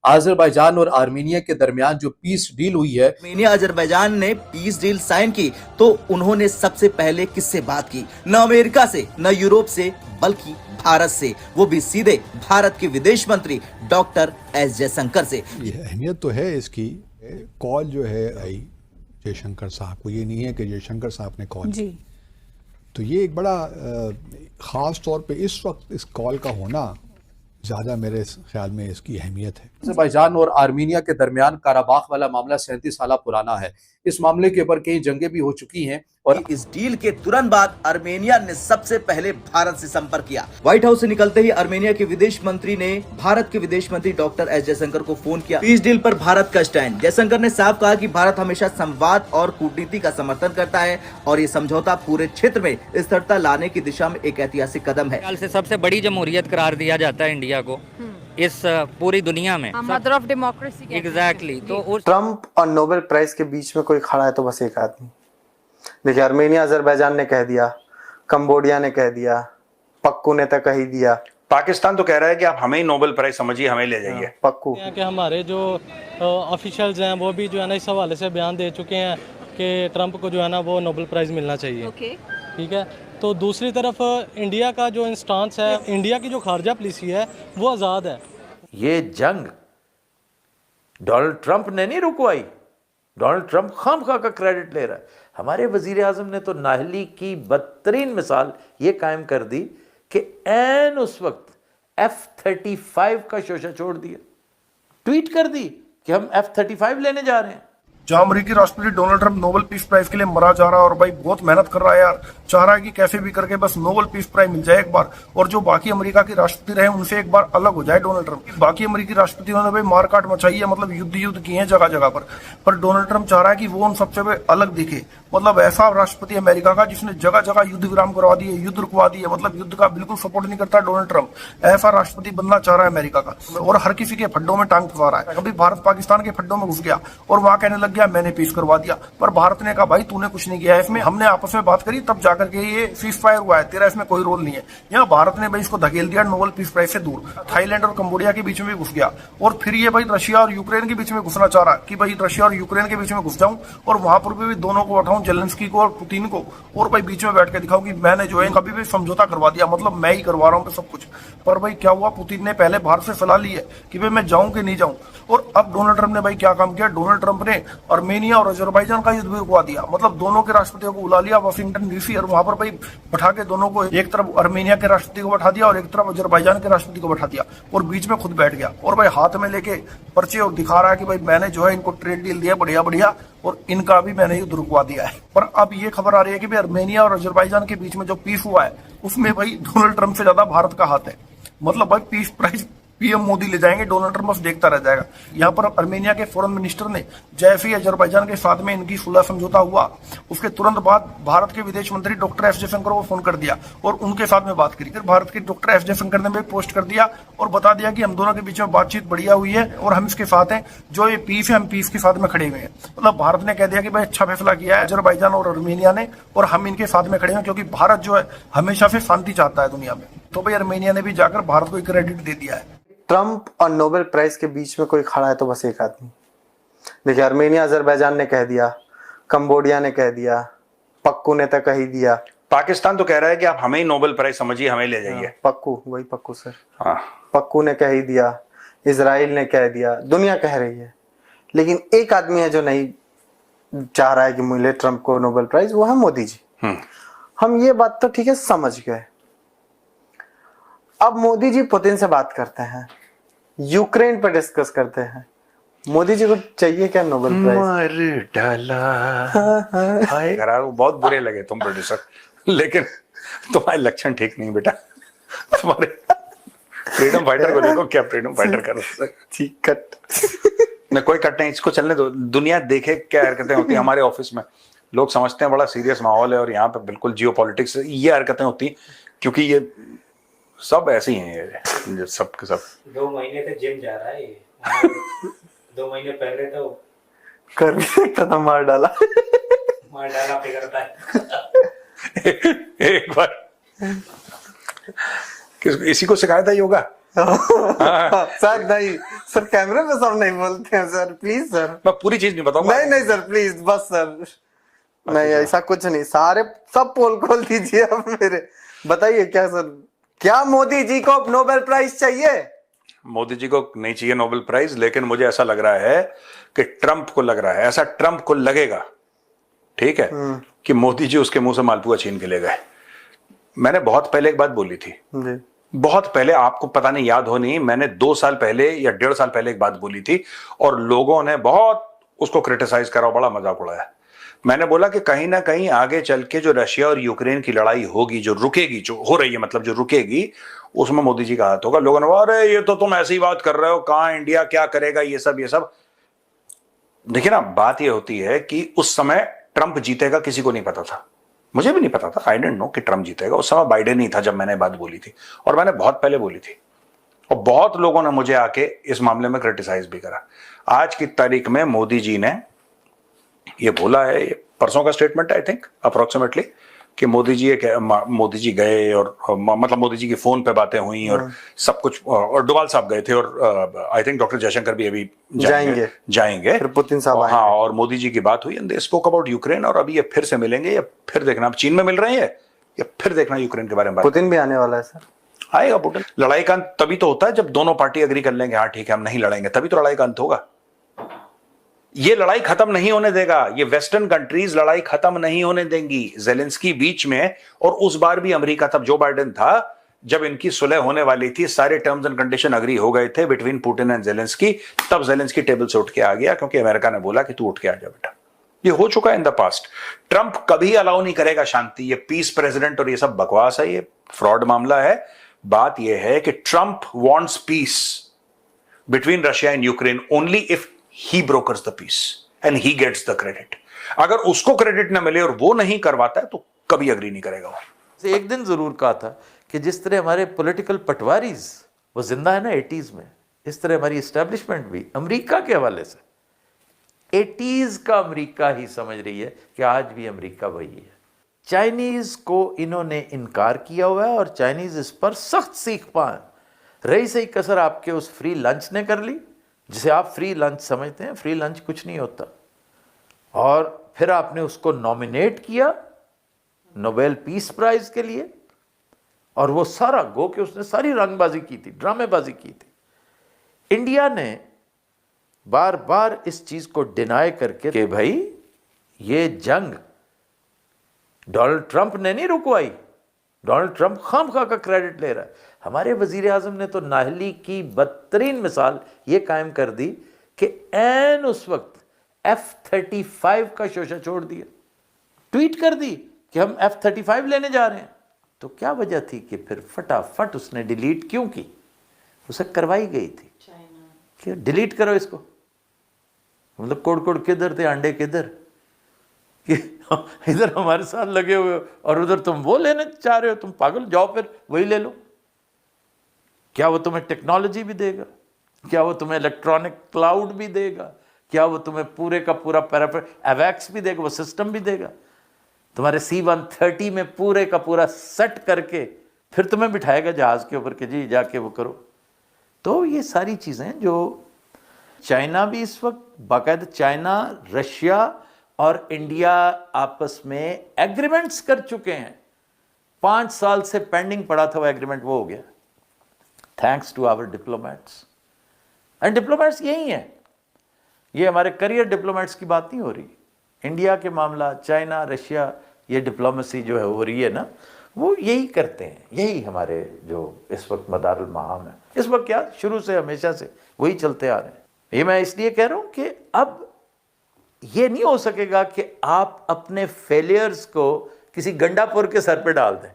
Azerbaijan और Armenia के दरमियान जो पीस डील हुई है, आर्मीनिया अजरबैजान ने पीस डील साइन की तो उन्होंने सबसे पहले किससे बात की? न अमेरिका से, न यूरोप से, बल्कि भारत से, वो भी सीधे भारत के विदेश मंत्री डॉक्टर एस जयशंकर से। ये अहमियत तो है इसकी। कॉल जो है आई जयशंकर साहब को, ये नहीं है कि जयशंकर साहब ने कॉल जी। तो ये एक बड़ा ख़ास तौर पे इस वक्त इस कॉल का होना ज़्यादा मेरे ख्याल में इसकी अहमियत है। अजरबैजान और आर्मीनिया के दरमियान काराबाख वाला मामला 37 साल पुराना है। इस मामले के ऊपर कई जंगें भी हो चुकी हैं और इस डील के तुरंत बाद आर्मेनिया ने सबसे पहले भारत से संपर्क किया। व्हाइट हाउस से निकलते ही आर्मेनिया के विदेश मंत्री ने भारत के विदेश मंत्री डॉक्टर एस जयशंकर को फोन किया। पीस डील पर भारत का स्टैंड। जयशंकर ने साफ कहा कि भारत हमेशा संवाद और कूटनीति का समर्थन करता है और ये समझौता पूरे क्षेत्र में स्थिरता लाने की दिशा में एक ऐतिहासिक कदम है। साल से सबसे बड़ी जमहूरियत करार दिया जाता है इंडिया को इस पूरी दुनिया में, मदर ऑफ डेमोक्रेसी। एग्जैक्टली। तो उस ट्रम्प और नोबेल प्राइज के बीच में कोई खड़ा है तो बस एक आदमी। देखिए, आर्मेनिया अजरबैजान ने कह दिया, कंबोडिया ने कह दिया, पक्कू ने तो कह ही दिया। पाकिस्तान तो कह रहा है कि आप हमें ही नोबेल प्राइज समझिए, हमें ले जाइए। पक्कू कि हमारे जो ऑफिशियल्स हैं वो भी जो है ना इस हवाले से बयान दे चुके हैं कि ट्रम्प को जो है ना वो नोबेल प्राइज मिलना चाहिए। ठीक है। तो दूसरी तरफ इंडिया का जो इंस्टांस है, इंडिया की जो खारजा पॉलिसी है वो आज़ाद है। ये जंग डोनाल्ड ट्रंप ने नहीं रुकवाई। डोनाल्ड ट्रंप खामखा का क्रेडिट ले रहा है। हमारे वजीर आजम ने तो नाहली की बदतरीन मिसाल ये कायम कर दी कि ऐन उस वक्त F-35 का शोशा छोड़ दिया, ट्वीट कर दी कि हम F-35 लेने जा रहे हैं। जहां अमेरिकी राष्ट्रपति Donald Trump Nobel peace prize के लिए मरा जा रहा है और भाई बहुत मेहनत कर रहा है यार, चाह रहा है कि कैसे भी करके बस नोबेल पीस प्राइज मिल जाए एक बार, और जो बाकी अमेरिका के राष्ट्रपति रहे उनसे एक बार अलग हो जाए डोनाल्ड ट्रंप। बाकी अमेरिकी राष्ट्रपतियों ने भाई मारकाट मचाई है, मतलब युद्ध किए हैं जगह जगह पर डोनाल्ड ट्रंप चाह रहा है कि वो उन सबसे अलग दिखे। मतलब ऐसा राष्ट्रपति अमेरिका का जिसने जगह जगह युद्ध विराम करवा दिए, युद्ध रुकवा दिए, मतलब युद्ध का बिल्कुल सपोर्ट नहीं करता डोनाल्ड ट्रंप। ऐसा राष्ट्रपति बनना चाह रहा है अमेरिका का, और हर किसी के फड्डों में टांग फंसा रहा है। कभी भारत पाकिस्तान के फड्डों में घुस गया और वहां कहने लग गया मैंने पीस करवा दिया, पर भारत ने कहा भाई तूने कुछ नहीं किया है इसमें, हमने आपस में बात करी तब जाकर के ये सीज फायर हुआ है, तेरा इसमें कोई रोल नहीं है। यहाँ भारत ने भाई इसको धकेल दिया नोबेल पीस प्राइज से दूर। थाईलैंड और कंबोडिया के बीच में भी घुस गया, और फिर ये भाई रशिया और यूक्रेन के बीच में घुसना चाह रहा कि भाई रशिया और यूक्रेन के बीच में घुस जाऊं और वहां पर भी दोनों को बैठाऊं, जेलेंस्की को और पुतिन को, और भाई बीच में बैठ के दिखाऊं कि मैंने जो है कभी भी समझौता करवा दिया, मतलब मैं ही करवा रहा हूं सब कुछ। पर भाई क्या हुआ, पुतिन ने पहले भारत से सलाह ली है कि भाई मैं जाऊं कि नहीं जाऊं, और अब डोनाल्ड ट्रंप ने भाई क्या काम किया, डोनाल्ड ट्रंप ने आर्मेनिया और अजरबैजान का युद्ध भी रुकवा दिया। मतलब दोनों के राष्ट्रपतियों को बुला लिया वाशिंगटन डीसी, और वहां पर भाई बैठा के दोनों को, एक तरफ आर्मेनिया के राष्ट्रपति को बैठा दिया और एक तरफ अजरबैजान के राष्ट्रपति को बैठा दिया, और बीच में खुद बैठ गया और भाई हाथ में लेके पर्चे और दिखा रहा है कि भाई मैंने जो है इनको ट्रेड डील दिया बढ़िया बढ़िया, और इनका भी मैंने युद्ध रुकवा दिया है। पर अब ये खबर आ रही है कि भाई आर्मेनिया और अजरबैजान के बीच में जो पीस हुआ है उसमें भाई डोनाल्ड ट्रंप से ज्यादा भारत का हाथ है। मतलब भाई पीस प्राइज पीएम मोदी ले जाएंगे, डोनाल्ड ट्रंप बस देखता रह जाएगा। यहाँ पर आर्मेनिया के फॉरेन मिनिस्टर ने जैसे ही अजरबैजान के साथ में इनकी सुलह समझौता हुआ उसके तुरंत बाद भारत के विदेश मंत्री डॉक्टर एस जयशंकर को फोन कर दिया और उनके साथ में बात करी। फिर भारत के डॉक्टर एस जयशंकर ने भी पोस्ट कर दिया और बता दिया कि हम दोनों के बीच में बातचीत बढ़िया हुई है और हम इसके साथ हैं, जो ये पीस है हम पीस के साथ में खड़े हुए हैं। मतलब भारत ने कह दिया कि भाई अच्छा फैसला किया है अजरबैजान और आर्मेनिया ने, और हम इनके साथ में खड़े हैं, क्योंकि भारत जो है हमेशा से शांति चाहता है दुनिया में। तो भाई आर्मेनिया ने भी जाकर भारत को क्रेडिट दे दिया है। ट्रम्प और नोबेल प्राइज के बीच में कोई खड़ा है तो बस एक आदमी। देखिए, आर्मेनिया अजरबैजान ने कह दिया, कंबोडिया ने कह दिया, पक्कू ने तो कह ही दिया। पाकिस्तान तो कह रहा है कि आप हमें ही नोबेल प्राइज समझिए, हमें ले जाइए। पक्कू, वही पक्कू सर। हाँ, पक्कू ने कह ही दिया, इजराइल ने कह दिया, दुनिया कह रही है, लेकिन एक आदमी है जो नहीं चाह रहा है कि मिले ट्रम्प को नोबेल प्राइज, वो है मोदी जी। हम ये बात तो ठीक है समझ गए। अब मोदी जी पुतिन से बात करते हैं, यूक्रेन पर डिस्कस करते हैं। मोदी जी को चाहिए क्या नोबेल प्राइज? मार डाला हाय करार, वो बहुत बुरे लगे तुम प्रोड्यूसर, लेकिन तुम्हारे लक्षण ठीक नहीं बेटा। तुम्हारे फ्रीडम फाइटर को देखो क्या फ्रीडम फाइटर कर रहा है। ठीक कट नहीं, कोई कट नहीं, इसको चलने दो। दुनिया देखे क्या हरकतें होती हैं हमारे ऑफिस में। लोग समझते हैं बड़ा सीरियस माहौल है और यहाँ पे बिल्कुल जियो पॉलिटिक्स ये हरकतें होती हैं, क्योंकि ये सब ऐसे ही हैं, ये सब के सब। 2 महीने से जिम जा रहा है ये। 2 महीने पहले तो कर भी सकता था, मार डाला पे करता है। एक बार इसी को सिखाया था योगा। सर नहीं सर, कैमरे में सब नहीं बोलते हैं सर, प्लीज सर। मैं पूरी चीज नहीं बताऊंगा। नहीं नहीं सर प्लीज, बस सर नहीं, ऐसा कुछ नहीं, सारे सब पोल खोल दीजिए अब मेरे। बताइए क्या सर, क्या मोदी जी को नोबेल प्राइज चाहिए? मोदी जी को नहीं चाहिए नोबेल प्राइज, लेकिन मुझे ऐसा लग रहा है कि ट्रंप को लग रहा है, ऐसा ट्रंप को लगेगा, ठीक है, कि मोदी जी उसके मुंह से मालपुआ छीन के ले गए। मैंने बहुत पहले एक बात बोली थी जी। बहुत पहले, आपको पता नहीं याद हो नहीं, मैंने 2 साल पहले या 1.5 साल पहले एक बात बोली थी और लोगों ने बहुत उसको क्रिटिसाइज करा, बड़ा मजाक उड़ाया। मैंने बोला कि कहीं ना कहीं आगे चल के जो रशिया और यूक्रेन की लड़ाई होगी, जो रुकेगी, जो हो रही है मतलब जो रुकेगी, उसमें मोदी जी का हाथ होगा। लोगों ने बोला अरे ये तो तुम ऐसी बात कर रहे हो, कहां इंडिया क्या करेगा, ये सब। देखिए ना, बात ये होती है कि उस समय ट्रंप जीतेगा किसी को नहीं पता था, मुझे भी नहीं पता था, आई डिडंट नो कि ट्रंप जीतेगा। उस समय बाइडेन ही था जब मैंने बात बोली थी, और मैंने बहुत पहले बोली थी, और बहुत लोगों ने मुझे आके इस मामले में क्रिटिसाइज भी करा। आज की तारीख में मोदी जी ने ये बोला है, ये परसों का स्टेटमेंट है आई थिंक अप्रोक्सीमेटली, कि मोदी जी गए और मतलब मोदी जी की फोन पे बातें हुई और सब कुछ, और डोभाल साहब गए थे, और आई थिंक डॉक्टर जयशंकर भी अभी जाएंगे फिर पुतिन साहब हाँ, और मोदी जी की बात हुई and they spoke about Ukraine, और अभी ये फिर से मिलेंगे, या फिर देखना अब चीन में मिल रहे हैं, या फिर देखना यूक्रेन के बारे में। पुतिन भी आने वाला है सर। आएगा पुतिन। लड़ाई का अंत तभी तो होता है जब दोनों पार्टी अग्री कर लेंगे, हाँ ठीक है हम नहीं लड़ेंगे, तभी तो लड़ाई का अंत होगा। ये लड़ाई खत्म नहीं होने देगा, ये वेस्टर्न कंट्रीज लड़ाई खत्म नहीं होने देंगी। जेलेंस्की बीच में, और उस बार भी अमेरिका, तब जो बाइडेन था, जब इनकी सुलह होने वाली थी, सारे टर्म्स एंड कंडीशन अग्री हो गए थे बिटवीन पुतिन एंड जेलेंस्की, तब जेलेंस्की टेबल से उठ के आ गया, क्योंकि अमेरिका ने बोला कि तू उठ के आ जा बेटा। ये हो चुका है इन द पास्ट। ट्रंप कभी अलाउ नहीं करेगा शांति, ये पीस प्रेसिडेंट और ये सब बकवास है, ये फ्रॉड मामला है। बात यह है कि Trump wants peace between Russia and Ukraine only if he brokers the peace and he gets the credit। अगर उसको क्रेडिट ना मिले और वो नहीं करवाता है तो कभी अग्री नहीं करेगा वो। एक दिन जरूर कहा था कि जिस तरह हमारे पॉलिटिकल पटवारीज वो जिंदा है ना 80s में, इस तरह हमारी एस्टेब्लिशमेंट भी अमेरिका के हवाले से 80s का अमेरिका ही समझ रही है कि आज भी अमेरिका वही है। चाइनीज को इन्होंने इनकार किया हुआ है और चाइनीज इस पर सख्त सीख पाए। रही सही कसर आपके उस फ्री लंच ने कर ली, जिसे आप फ्री लंच समझते हैं, फ्री लंच कुछ नहीं होता। और फिर आपने उसको नॉमिनेट किया नोबेल पीस प्राइज के लिए, और वो सारा गो कि उसने सारी रंगबाजी की थी, ड्रामेबाजी की थी। इंडिया ने बार बार इस चीज को डिनाई करके कि भाई ये जंग डोनाल्ड ट्रंप ने नहीं रुकवाई, डोनाल्ड ट्रंप खामखा का क्रेडिट ले रहा है। हमारे वजीर आजम ने तो नाहली की बदतरीन मिसाल ये कायम कर दी कि ऐन उस वक्त F-35 का शोशा छोड़ दिया, ट्वीट कर दी कि हम F-35 लेने जा रहे हैं। तो क्या वजह थी कि फिर फटाफट उसने डिलीट क्यों की? उसे करवाई गई थी कि डिलीट करो इसको, मतलब कोड़ किधर थे अंडे किधर, कि इधर हमारे साथ लगे हुए हो और उधर तुम वो लेने चाह रहे हो, तुम पागल, जाओ फिर वही ले लो। क्या वो तुम्हें टेक्नोलॉजी भी देगा? क्या वो तुम्हें इलेक्ट्रॉनिक क्लाउड भी देगा? क्या वो तुम्हें पूरे का पूरा एवैक्स भी देगा, वो सिस्टम भी देगा? तुम्हारे C-130 में पूरे का पूरा सेट करके फिर तुम्हें बिठाएगा जहाज के ऊपर कि जी जाके वो करो। तो ये सारी चीजें जो चाइना भी इस वक्त बाकायदा, चाइना, रशिया और इंडिया आपस में एग्रीमेंट्स कर चुके हैं। 5 साल से पेंडिंग पड़ा था वो एग्रीमेंट, वो हो गया thanks to our diplomats. And diplomats यही हैं, ये हमारे करियर डिप्लोमेट्स की बात नहीं हो रही। इंडिया के मामला, चाइना, रशिया, ये डिप्लोमेसी जो है हो रही है ना, वो यही करते हैं, यही हमारे जो इस वक्त मदारुल महाम है। इस वक्त क्या, शुरू से हमेशा से वही चलते आ रहे हैं। ये मैं इसलिए कह रहा हूं कि अब ये नहीं हो सकेगा कि आप अपने फेलियर्स को किसी गंडापुर के सर पे डाल दें।